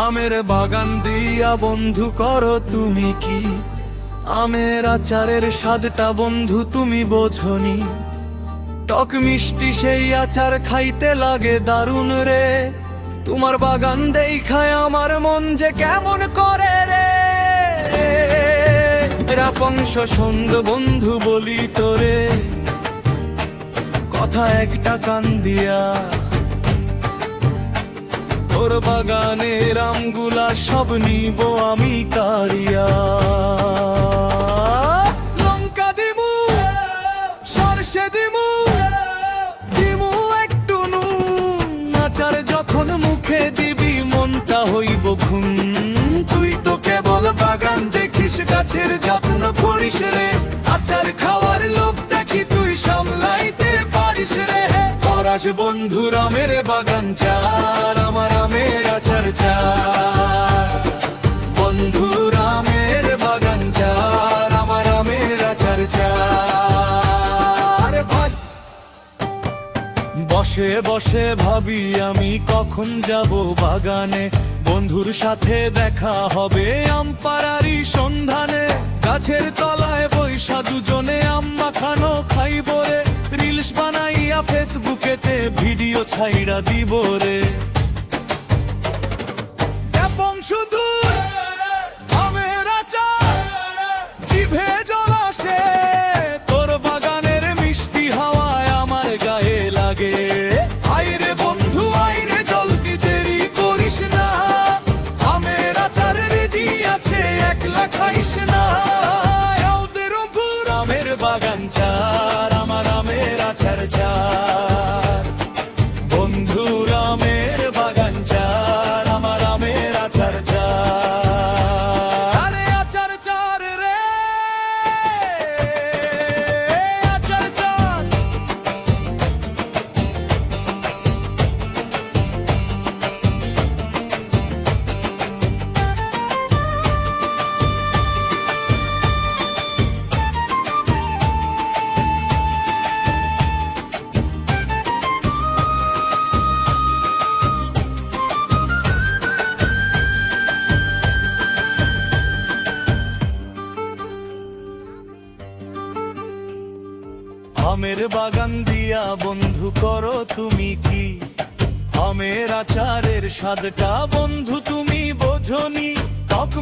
আমের বাগান দিয়া বন্ধু করো তুমি কি? আমের আচারের স্বাদটা বন্ধু তুমি বোঝনি। টক মিষ্টি সেই আচার খাইতে লাগে দারুণ রে। তোমার বাগান দেখায় আমার মন যে কেমন করে রে। রাপংশ সন্দ বন্ধু বলি তোরে কথা একটা কান দিয়া, তোর বাগানের আমগুলা সব নিব আমি কারিয়া। লঙ্কা দিমু, সরষে দিমু, দিমু একটু নুন, আচার যখন মুখে দিবি মনটা হইব খুন। তুই তো কেবল বাগান দেখিস, গাছের যত্ন করিস রে। আচার খাওয়ার লোভটা কি তুই সামলাইতে পারিস রে? পরাশ বন্ধুর আমের বাগান চার, আমার আমের আচার চার। বন্ধুর আমের বাগান চার, আমার আমের আচার চার। বাস বসে বসে ভাবি আমি কখন যাব বাগানে। বন্ধুর সাথে দেখা হবে আমপাড়ারি সন্ধানে। গাছের তলায় বৈশা দুজনে আম মাখানো খাইব রে। রিলস বানাইয়া ফেসবুকেতে ভিডিও ছাইড়া দিব রে। এবং শুধু আমের আচার জিভে জল আসে, তোর বাগানের মিষ্টি হাওয়ায় আমার গায়ে লাগে। আইরে বন্ধু আইরে জলদি দেরি করিস না, আমের আচার রেডি আছে একলা খাইস না। ওদের উপর আমের বাগান চার, আমার আমের আচার চার। বন্ধুর আমের বাগান চার, আমার আমের আচার চার। আরে আচার চার রে, আচার চার। আমের বাগান দিয়া বন্ধু করো তুমি কি? আমের আচারের স্বাদটা বন্ধু তুমি বোঝনি। টক